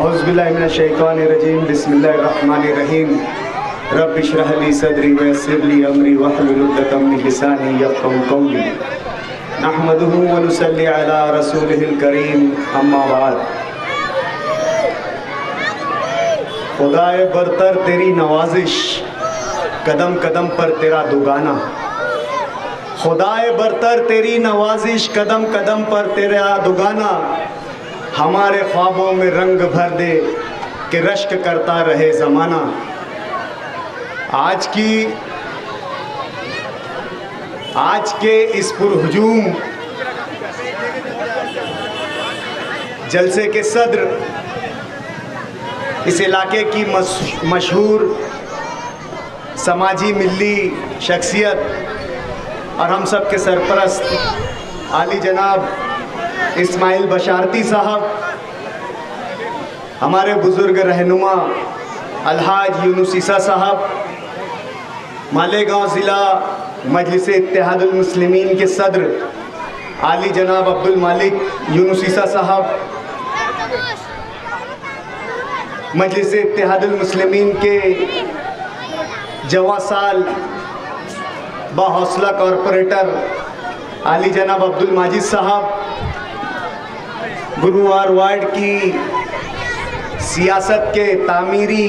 औज़ुबिल्लाहिमिनश्शैतानिर्रजीम बिस्मिल्लाहिर्रहमानिर्रहीम रब्बि इश्रह ली सदरी वयस्सिर ली अमरी वहलुल उक़दतम मिन लिसानी यफ़क़हू क़ौली नहमदुहु व नुसल्ली अला रसूलिहिल करीम अम्मा बाद। खुदाए बरतर तेरी नवाजिश, कदम कदम पर तेरा दुगाना। खुदाए बरतर तेरी नवाजिश, कदम कदम पर तेरा दुगाना। हमारे ख्वाबों में रंग भर दे कि रश्क करता रहे ज़माना। आज के इस पुरहुजूम जलसे के सदर, इस इलाके की मशहूर समाजी मिल्ली शख्सियत और हम सब के सरपरस्त आली जनाब इस्माइल बशारती साहब, हमारे बुज़ुर्ग रहनुमा अलहाज यूनुस ईसा साहब, मालेगांव ज़िला मजलिस इत्तेहादुल मुस्लिमीन के सदर आली जनाब अब्दुल मालिक यूनुस ईसा साहब, मजलिस इत्तेहादुल मुस्लिमीन के जवा साल बाहौसला कॉरपोरेटर आली जनाब अब्दुल माजिद साहब, गुरुवार वार्ड की सियासत के तामीरी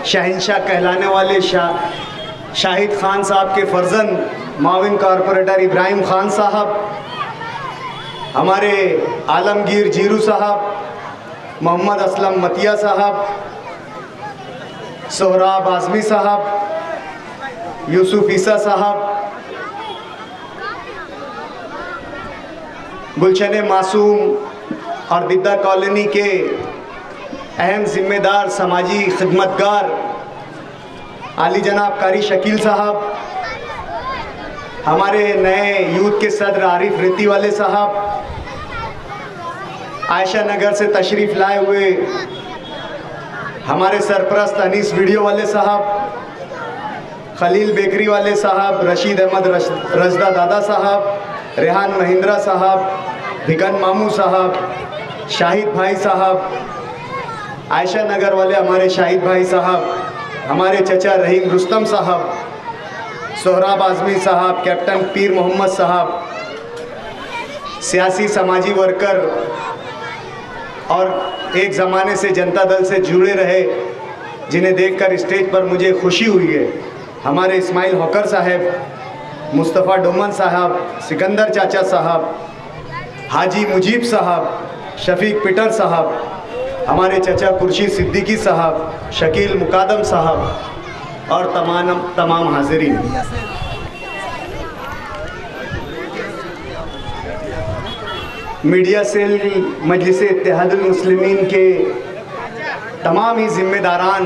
शहंशाह कहलाने वाले शाहिद खान साहब के फर्जंद माविन कॉरपोरेटर इब्राहिम खान साहब, हमारे आलमगीर जीरू साहब, मोहम्मद असलम मतिया साहब, सोहराब आज़मी साहब, यूसुफ ईसा साहब, गुलशन मासूम और दिद्दा कॉलोनी के अहम जिम्मेदार समाजी खिदमतगार आली जनाब कारी शकील साहब, हमारे नए यूथ के सदर आरिफ रेती वाले साहब, आयशा नगर से तशरीफ़ लाए हुए हमारे सरपरस्त अनीस वीडियो वाले साहब, खलील बेकरी वाले साहब, रशीद अहमद रजदा दादा साहब, रेहान महिंद्रा साहब, भिगन मामू साहब, शाहिद भाई साहब, आयशा नगर वाले हमारे शाहिद भाई साहब, हमारे चचा रहीम रुस्तम साहब, सोहराब आज़मी साहब, कैप्टन पीर मोहम्मद साहब, सियासी समाजी वर्कर और एक ज़माने से जनता दल से जुड़े रहे, जिन्हें देखकर स्टेज पर मुझे खुशी हुई है, हमारे इस्माइल हॉकर साहब, मुस्तफ़ा डोमन साहब, सिकंदर चाचा साहब, हाजी मुजीब साहब, शफीक पीटर साहब, हमारे चचा खुर्शीद सिद्दीकी साहब, शकील मुकादम साहब और तमाम हाजिरीन। मीडिया सेल मजलिस इत्तेहादुल मुस्लिमीन के तमाम ही ज़िम्मेदारान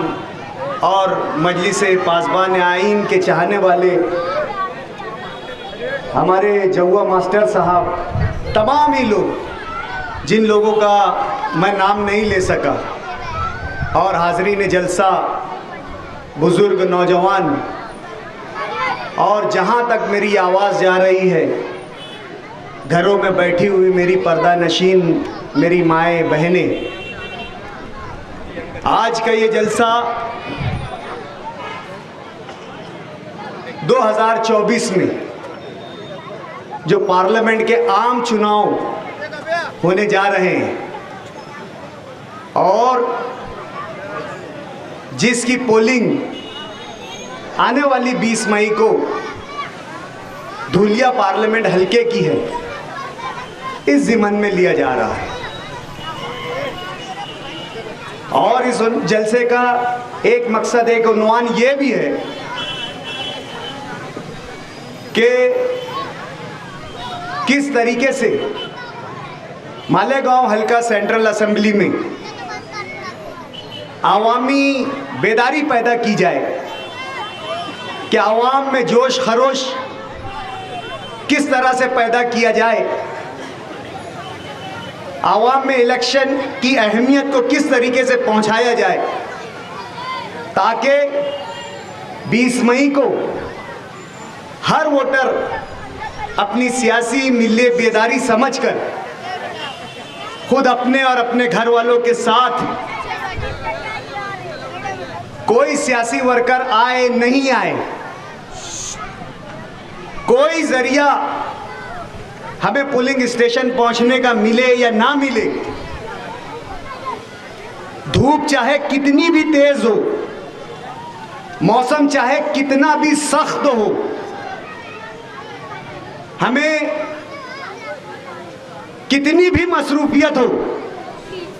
और मजलिस पासबान आइन के चाहने वाले, हमारे जौआ मास्टर साहब, तमाम ही लोग जिन लोगों का मैं नाम नहीं ले सका, और हाज़रीन जलसा, बुज़ुर्ग, नौजवान, और जहाँ तक मेरी आवाज़ जा रही है, घरों में बैठी हुई मेरी पर्दा नशीन मेरी माएँ बहनें, आज का ये जलसा 2024 में जो पार्लियामेंट के आम चुनाव होने जा रहे हैं और जिसकी पोलिंग आने वाली 20 मई को धुलिया पार्लियामेंट हलके की है, इस ज़िमन में लिया जा रहा है। और इस जलसे का एक मकसद, एक उन्वान ये भी है कि किस तरीके से मालेगांव हल्का सेंट्रल असेंबली में आवामी बेदारी पैदा की जाए कि आवाम में जोश खरोश किस तरह से पैदा किया जाए, आवाम में इलेक्शन की अहमियत को किस तरीके से पहुंचाया जाए, ताकि 20 मई को हर वोटर अपनी सियासी मिल्ले बेदारी समझकर खुद अपने और अपने घर वालों के साथ कोई सियासी वर्कर आए नहीं आए, कोई जरिया हमें पोलिंग स्टेशन पहुंचने का मिले या ना मिले, धूप चाहे कितनी भी तेज हो, मौसम चाहे कितना भी सख्त हो, हमें कितनी भी मसरूफियत हो,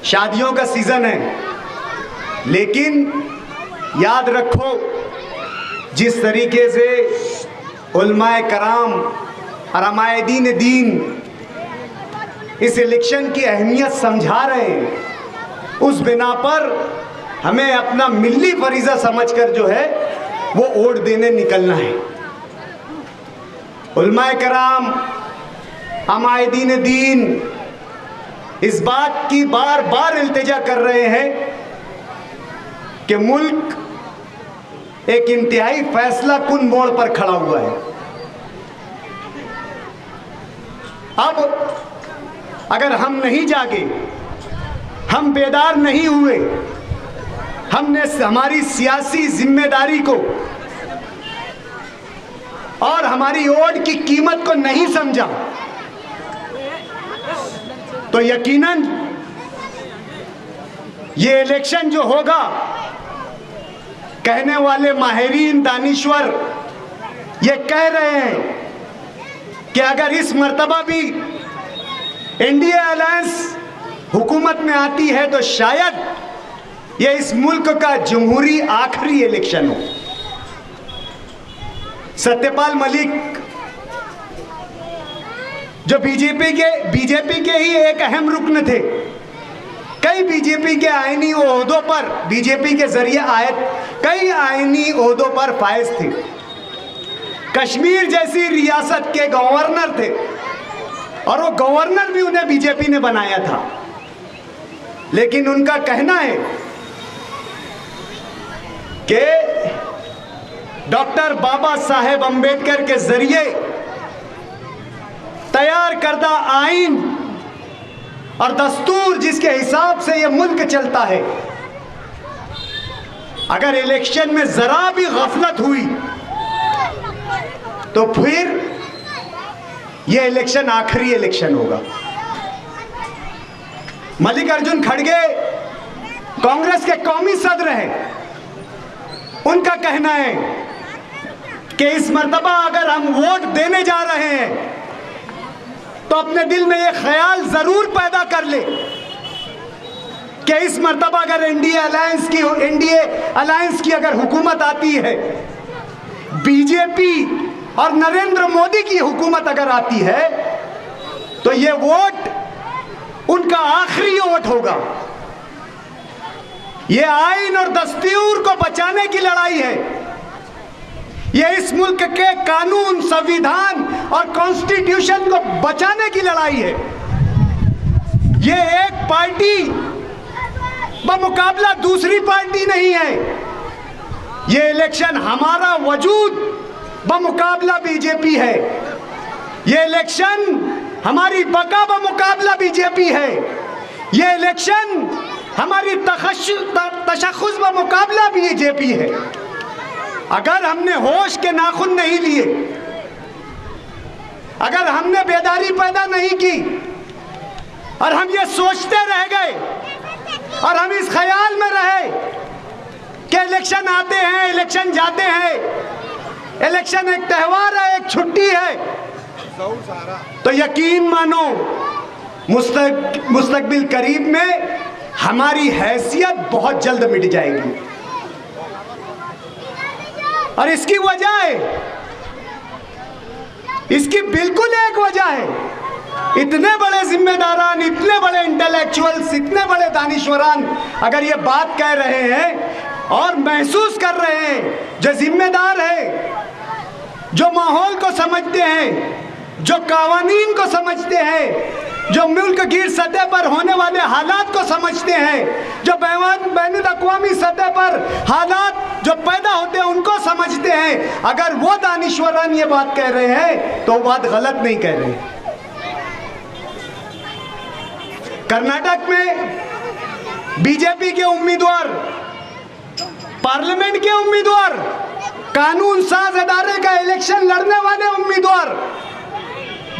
शादियों का सीजन है, लेकिन याद रखो जिस तरीके से उलमाए कराम और अमायदीन दीन इस इलेक्शन की अहमियत समझा रहे हैं, उस बिना पर हमें अपना मिल्ली फरीज़ा समझकर जो है वो वोट देने निकलना है। उलमाए कराम, अमायदीन दीन इस बात की बार बार इल्तिजा कर रहे हैं कि मुल्क एक इंतहाई फैसला कुन मोड़ पर खड़ा हुआ है। अब अगर हम नहीं जागे, हम बेदार नहीं हुए, हमने हमारी सियासी जिम्मेदारी को और हमारी वोट की कीमत को नहीं समझा, तो यकीनन ये इलेक्शन जो होगा, कहने वाले माहिरीन दानिश्वर ये कह रहे हैं कि अगर इस मर्तबा भी इंडिया अलायंस हुकूमत में आती है तो शायद ये इस मुल्क का जमहूरी आखिरी इलेक्शन हो। सत्यपाल मलिक जो बीजेपी के ही एक अहम रुकन थे, कई बीजेपी के आईनी ओहदों पर बीजेपी के जरिए आयत कई आईनी ओहदों पर फायज थे, कश्मीर जैसी रियासत के गवर्नर थे और वो गवर्नर भी उन्हें बीजेपी ने बनाया था। लेकिन उनका कहना है कि डॉक्टर बाबा साहेब अंबेडकर के जरिए तैयार करदा आइन और दस्तूर जिसके हिसाब से यह मुल्क चलता है, अगर इलेक्शन में जरा भी गफलत हुई तो फिर यह इलेक्शन आखिरी इलेक्शन होगा। मल्लिकार्जुन खड़गे कांग्रेस के कौमी सदर हैं, उनका कहना है कि इस मर्तबा अगर हम वोट देने जा रहे हैं तो अपने दिल में यह ख्याल जरूर पैदा कर ले कि इस मर्तबा अगर इंडिया अलायंस की अगर हुकूमत आती है, बीजेपी और नरेंद्र मोदी की हुकूमत अगर आती है, तो ये वोट उनका आखिरी वोट होगा। ये आइन और दस्तूर को बचाने की लड़ाई है, ये इस मुल्क के कानून, संविधान और कॉन्स्टिट्यूशन को बचाने की लड़ाई है। ये एक पार्टी बमुकाबला दूसरी पार्टी नहीं है। ये इलेक्शन हमारा वजूद बमुकाबला बीजेपी है। ये इलेक्शन हमारी बका बमुकाबला बीजेपी है। ये इलेक्शन हमारी तशख़्ख़ुस बमुकाबला बीजेपी है। अगर हमने होश के नाखून नहीं लिए, अगर हमने बेदारी पैदा नहीं की और हम ये सोचते रह गए और हम इस ख्याल में रहे कि इलेक्शन आते हैं, इलेक्शन जाते हैं, इलेक्शन एक त्यौहार है, एक छुट्टी है, तो यकीन मानो मुस्तकबिल करीब में हमारी हैसियत बहुत जल्द मिट जाएगी। और इसकी वजह है, इसकी बिल्कुल एक वजह है, इतने बड़े जिम्मेदारान, इतने बड़े इंटेलेक्चुअल्स, इतने बड़े दानिश्वरान अगर ये बात कह रहे हैं और महसूस कर रहे हैं, जो जिम्मेदार है, जो माहौल को समझते हैं, जो कावानीन को समझते हैं, जो मुल्क की सतह पर होने वाले हालात को समझते हैं, जो बैनुल अक़वामी सतह पर हालात जो पैदा होते हैं उनको समझते हैं, अगर वो दानिश्वरान ये बात कह रहे हैं तो बात गलत नहीं कह रहे हैं। कर्नाटक में बीजेपी के उम्मीदवार, पार्लियामेंट के उम्मीदवार, कानून साज अदारे का इलेक्शन लड़ने वाले उम्मीदवार,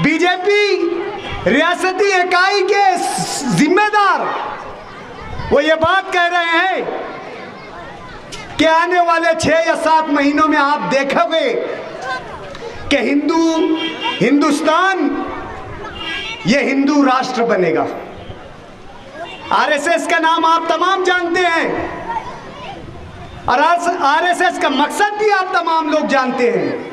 बीजेपी रियासती इकाई के जिम्मेदार, वो ये बात कह रहे हैं कि आने वाले 6 या 7 महीनों में आप देखोगे कि हिंदुस्तान ये हिंदू राष्ट्र बनेगा। आरएसएस का नाम आप तमाम जानते हैं और आरएसएस का मकसद भी आप तमाम लोग जानते हैं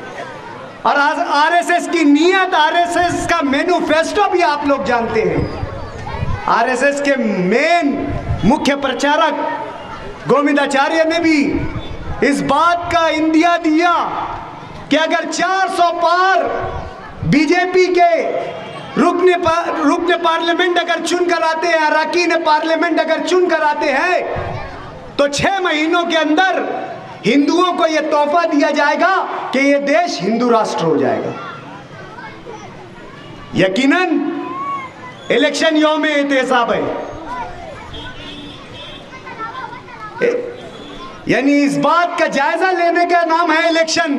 और आरएसएस की नीयत, आरएसएस का मैनिफेस्टो भी आप लोग जानते हैं। आरएसएस के मेन मुख्य प्रचारक गोविंदाचार्य ने भी इस बात का इंदिया दिया कि अगर 400 पार बीजेपी के रुकने पार्लियामेंट अगर चुन कर आते हैं, अरकान पार्लियामेंट अगर चुन कर आते हैं, तो 6 महीनों के अंदर हिंदुओं को यह तोहफा दिया जाएगा कि यह देश हिंदू राष्ट्र हो जाएगा। यकीनन इलेक्शन यौम एहतसाब है, यानी इस बात का जायजा लेने का नाम है इलेक्शन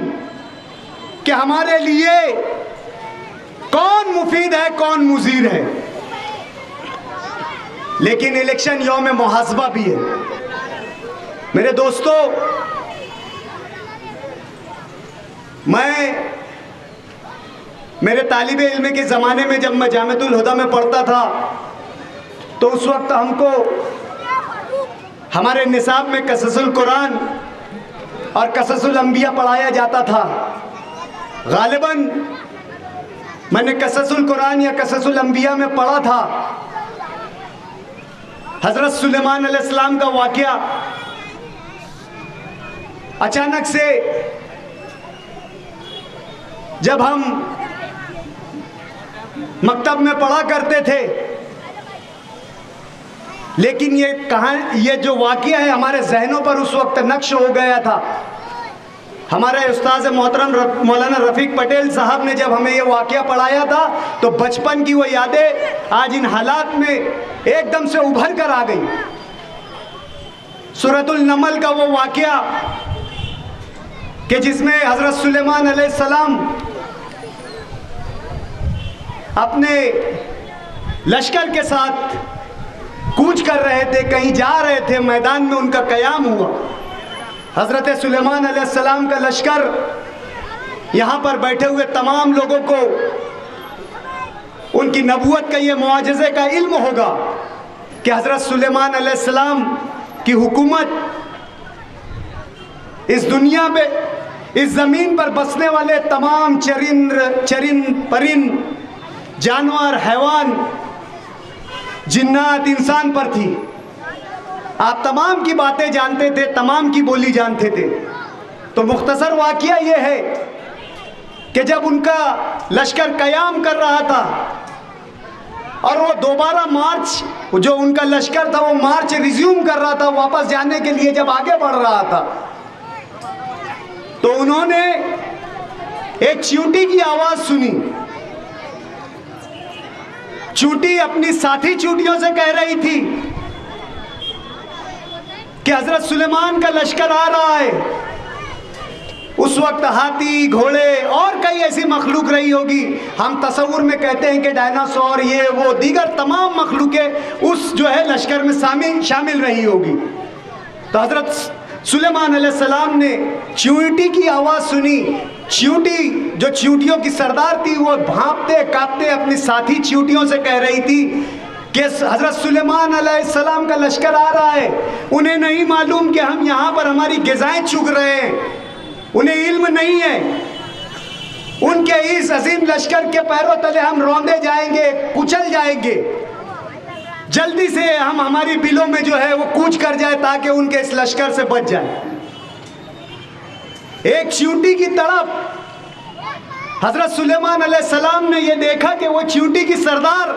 कि हमारे लिए कौन मुफीद है, कौन मुजीर है। लेकिन इलेक्शन यौम मुहासबा भी है। मेरे दोस्तों, मैं मेरे तालिबे इल्म के ज़माने में जब मैं जामिअतुल हुदा में पढ़ता था तो उस वक्त हमको हमारे निसाब में कससुल कुरान और कससुल अंबिया पढ़ाया जाता था। गालिबन मैंने कससुल कुरान या कससुल अंबिया में पढ़ा था हज़रत सुलेमान अलैहिस्सलाम का वाक़या। अचानक से जब हम मकतब में पढ़ा करते थे, लेकिन ये जो वाक़या है हमारे जहनों पर उस वक्त नक्श हो गया था। हमारे उस्ताद मोहतरम मौलाना रफ़ीक पटेल साहब ने जब हमें ये वाक़या पढ़ाया था तो बचपन की वो यादें आज इन हालात में एकदम से उभर कर आ गई। सूरतुल नमल का वो वाक़या कि जिसमें हज़रत सुलेमान अलैहिस्सलाम अपने लश्कर के साथ कूच कर रहे थे, कहीं जा रहे थे, मैदान में उनका क़याम हुआ। हज़रत सुलेमान अलैहिस्सलाम का लश्कर यहाँ पर बैठे हुए तमाम लोगों को उनकी नबूवत का ये मुआजिज़े का इल्म होगा कि हज़रत सुलेमान अलैहिस्सलाम की हुकूमत इस दुनिया पे, इस ज़मीन पर बसने वाले तमाम चरिंद परिंद, जानवर, हैवान, जिन्नात, इंसान पर थी। आप तमाम की बातें जानते थे, तमाम की बोली जानते थे। तो मुख्तसर वाक़या ये है कि जब उनका लश्कर क़याम कर रहा था और वो दोबारा मार्च, जो उनका लश्कर था वो मार्च रिज्यूम कर रहा था, वापस जाने के लिए जब आगे बढ़ रहा था, तो उन्होंने एक चींटी की आवाज़ सुनी। चींटी अपनी साथी चींटियों से कह रही थी कि हज़रत सुलेमान का लश्कर आ रहा है। उस वक्त हाथी, घोड़े और कई ऐसी मखलूक रही होगी, हम तसव्वुर में कहते हैं कि डायनासोर, ये वो दीगर तमाम मखलूकें उस जो है लश्कर में शामिल रही होगी। तो हज़रत सुलेमान अलैहिस्सलाम ने चींटी की आवाज़ सुनी। चींटी जो चींटियों की सरदार थी, वो भांपते कांपते अपनी साथी चींटियों से कह रही थी कि हज़रत सुलेमान अलैहिस्सलाम का लश्कर आ रहा है। उन्हें नहीं मालूम कि हम यहाँ पर हमारी ग़िज़ाएं चुग रहे हैं, उन्हें इल्म नहीं है। उनके इस अजीम लश्कर के पैरों तले हम रौंदे जाएंगे, कुचल जाएंगे। जल्दी से हम हमारी बिलों में जो है वो कूच कर जाए ताकि उनके इस लश्कर से बच जाए। एक चींटी की तड़प। हज़रत सुलेमान अलैहिस्सलाम ने यह देखा कि वो चींटी की सरदार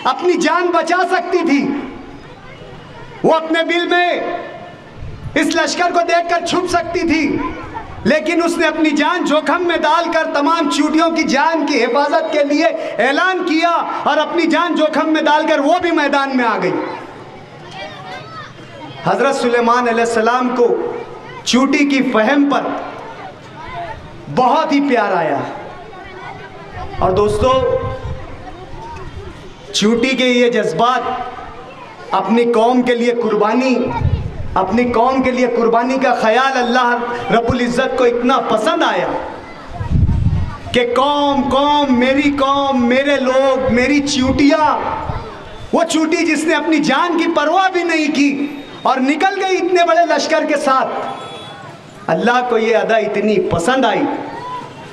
अपनी जान बचा सकती थी। वो अपने बिल में इस लश्कर को देखकर छुप सकती थी, लेकिन उसने अपनी जान जोखम में डालकर तमाम चींटियों की जान की हिफाजत के लिए ऐलान किया और अपनी जान जोखम में डालकर वो भी मैदान में आ गई। हज़रत सुलेमान अलैहिस्सलाम को चूटी की फहम पर बहुत ही प्यार आया। और दोस्तों, चूटी के ये जज्बात, अपनी कौम के लिए कुर्बानी, अपनी कौम के लिए कुर्बानी का ख्याल अल्लाह रब्बुल इज़्ज़त को इतना पसंद आया कि कौम, मेरे लोग, मेरी चूटियाँ, वो चूटी जिसने अपनी जान की परवाह भी नहीं की और निकल गई इतने बड़े लश्कर के साथ। अल्लाह को ये अदा इतनी पसंद आई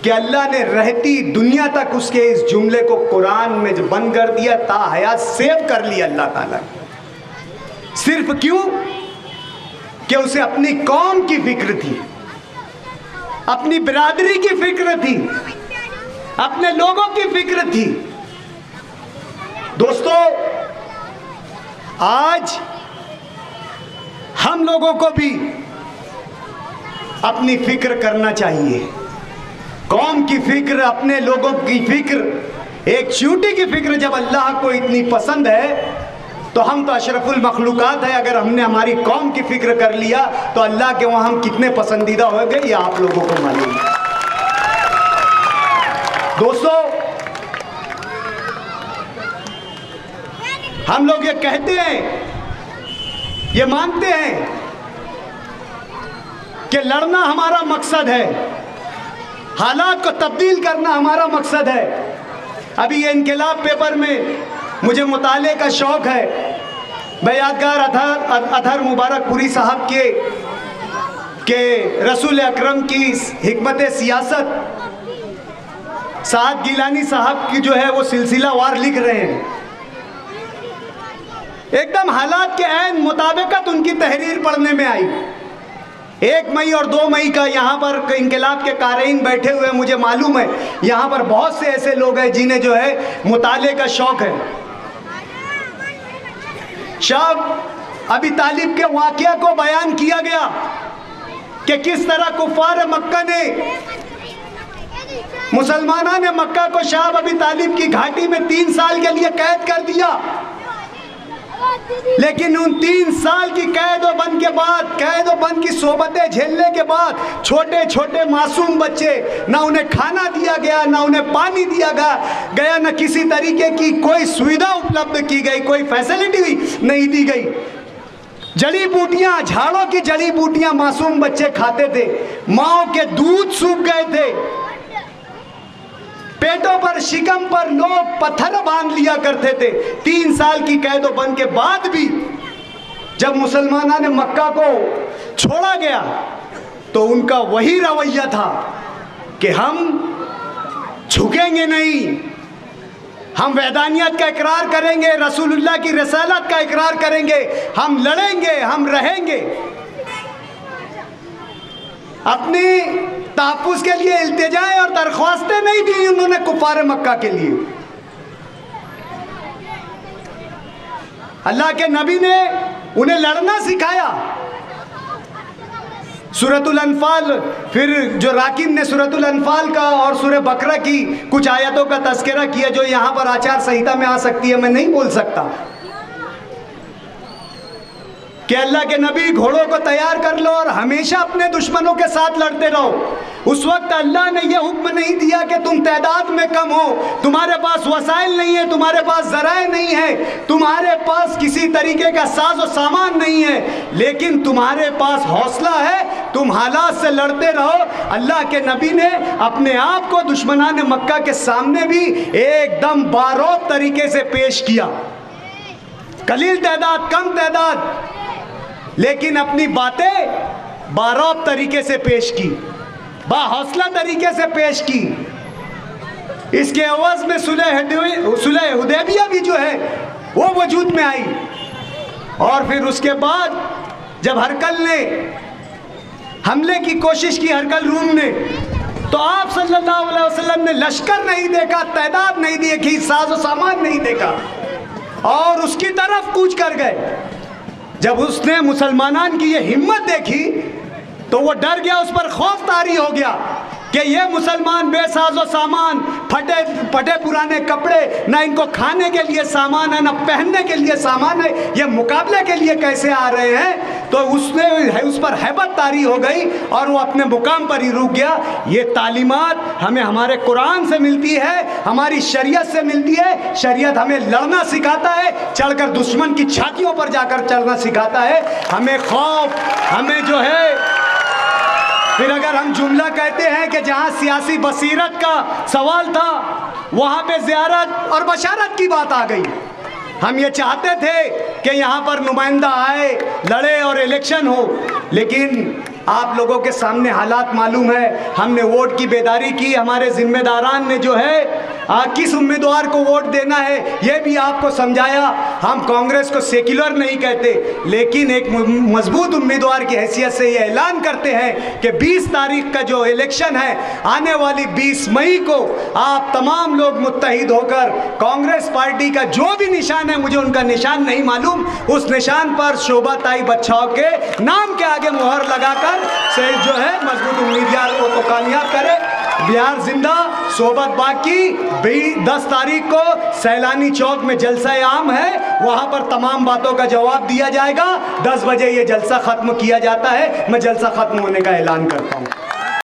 कि अल्लाह ने रहती दुनिया तक उसके इस जुमले को कुरान में बंद कर दिया, ता हयात सेव कर लिया अल्लाह ताला। सिर्फ क्यों कि उसे अपनी कौम की फिक्र थी, अपनी बिरादरी की फिक्र थी, अपने लोगों की फिक्र थी। दोस्तों, आज हम लोगों को भी अपनी फिक्र करना चाहिए। कौम की फिक्र, अपने लोगों की फिक्र, एक चूटी की फिक्र जब अल्लाह को इतनी पसंद है तो हम तो अशरफुल मखलूकात है। अगर हमने हमारी कौम की फिक्र कर लिया तो अल्लाह के वहाँ हम कितने पसंदीदा हो गए, ये आप लोगों को मालूम है। दोस्तों, हम लोग ये कहते हैं, ये मानते हैं कि लड़ना हमारा मकसद है, हालात को तब्दील करना हमारा मकसद है। अभी ये इनकलाब पेपर में मुझे मुताले का शौक़ है। मैं यादगार अतहर मुबारकपुरी साहब के रसूल अकरम की हिकमत सियासत साद गिलानी साहब की जो है वो सिलसिला वार लिख रहे हैं। एकदम हालात के ऐन मुताबिकत उनकी तहरीर पढ़ने में आई। 1 मई और 2 मई का यहाँ पर इनकलाब के कारीन बैठे हुए, मुझे मालूम है यहाँ पर बहुत से ऐसे लोग हैं जिन्हें जो है मुताले का शौक़ है। शाह अबी तालिब के वाक़या को बयान किया गया कि किस तरह कुफ़ार मक्का ने, मुसलमानों ने मक्का को शाह अबी तालिब की घाटी में 3 साल के लिए कैद कर दिया। लेकिन उन 3 साल की कैद व बंद के बाद, कैद व बंद की सोबतें झेलने के बाद, छोटे छोटे मासूम बच्चे, ना उन्हें खाना दिया गया, ना उन्हें पानी दिया गया, न किसी तरीके की कोई सुविधा उपलब्ध की गई, कोई फैसिलिटी भी नहीं दी गई। जड़ी बूटियां, झाड़ों की जड़ी बूटियां मासूम बच्चे खाते थे, माओ के दूध सूख गए थे, पेटों पर, शिकम पर लोग पत्थर बांध लिया करते थे। 3 साल की कैद व बंद के बाद भी जब मुसलमानों ने मक्का को छोड़ा गया तो उनका वही रवैया था कि हम झुकेंगे नहीं, हम वैदानियत का इकरार करेंगे, रसूलुल्लाह की रिसालत का इकरार करेंगे, हम लड़ेंगे, हम रहेंगे। अपनी तहफ़्फ़ुज़ के लिए इल्तिजाएं और दरख्वास्तें नहीं दी उन्होंने कुफ़ार मक्का के लिए। अल्लाह के नबी ने उन्हें लड़ना सिखाया। सूरतुल अनफाल, फिर जो राकिब ने सूरतुल अनफाल का और सूरह बकरा की कुछ आयतों का तज़किरा किया जो यहाँ पर आचार संहिता में आ सकती है, मैं नहीं बोल सकता, कि अल्लाह के नबी घोड़ों को तैयार कर लो और हमेशा अपने दुश्मनों के साथ लड़ते रहो। उस वक्त अल्लाह ने यह हुक्म नहीं दिया कि तुम तादाद में कम हो, तुम्हारे पास वसाइल नहीं है, तुम्हारे पास ज़राए नहीं है, तुम्हारे पास किसी तरीके का साज व सामान नहीं है, लेकिन तुम्हारे पास हौसला है, तुम हालात से लड़ते रहो। अल्लाह के नबी ने अपने आप को दुश्मनान मक्का के सामने भी एकदम बारोद तरीके से पेश किया। कलील तादाद, कम तादाद, लेकिन अपनी बातें बारोब तरीके से पेश की, बाहौसला तरीके से पेश की। इसके अवज़ में सुलह हुदैबिया भी जो है वो वजूद में आई। और फिर उसके बाद जब हरकल ने हमले की कोशिश की, हरकल रूम ने, तो आप सल्लल्लाहु अलैहि वसल्लम ने लश्कर नहीं देखा, तादाद नहीं देखी, साजो सामान नहीं देखा और उसकी तरफ कूच कर गए। जब उसने मुसलमानान की ये हिम्मत देखी तो वो डर गया, उस पर खौफ तारी हो गया कि ये मुसलमान बेसाजो सामान, फटे पुराने कपड़े, ना इनको खाने के लिए सामान है, ना पहनने के लिए सामान है, ये मुकाबले के लिए कैसे आ रहे हैं। तो उस पर हैबत तारी हो गई और वो अपने मुकाम पर ही रुक गया। ये तालीमात हमें हमारे कुरान से मिलती है, हमारी शरीयत से मिलती है। शरीयत हमें लड़ना सिखाता है, चढ़कर दुश्मन की छातियों पर जाकर चलना सिखाता है। हमें खौफ, हमें जो है, फिर अगर हम जुमला कहते हैं कि जहां सियासी बसीरत का सवाल था वहां पे ज़ियारत और बशारत की बात आ गई। हम ये चाहते थे कि यहाँ पर नुमाइंदा आए, लड़े और इलेक्शन हो, लेकिन आप लोगों के सामने हालात मालूम है। हमने वोट की बेदारी की, हमारे जिम्मेदारान ने जो है किस उम्मीदवार को वोट देना है ये भी आपको समझाया। हम कांग्रेस को सेक्युलर नहीं कहते, लेकिन एक मजबूत उम्मीदवार की हैसियत से ये ऐलान करते हैं कि 20 तारीख का जो इलेक्शन है, आने वाली 20 मई को आप तमाम लोग मुत्तहिद होकर कांग्रेस पार्टी का जो भी निशान है, मुझे उनका निशान नहीं मालूम, उस निशान पर शोभा ताई बच्चाओं के नाम के आगे मुहर लगाकर से जो है मजबूत उम्मीदवार को तो कामयाब करे। बिहार जिंदा, सोबत बाकी। 10 तारीख को सैलानी चौक में जलसा आम है, वहां पर तमाम बातों का जवाब दिया जाएगा। 10 बजे ये जलसा खत्म किया जाता है। मैं जलसा खत्म होने का ऐलान करता हूं।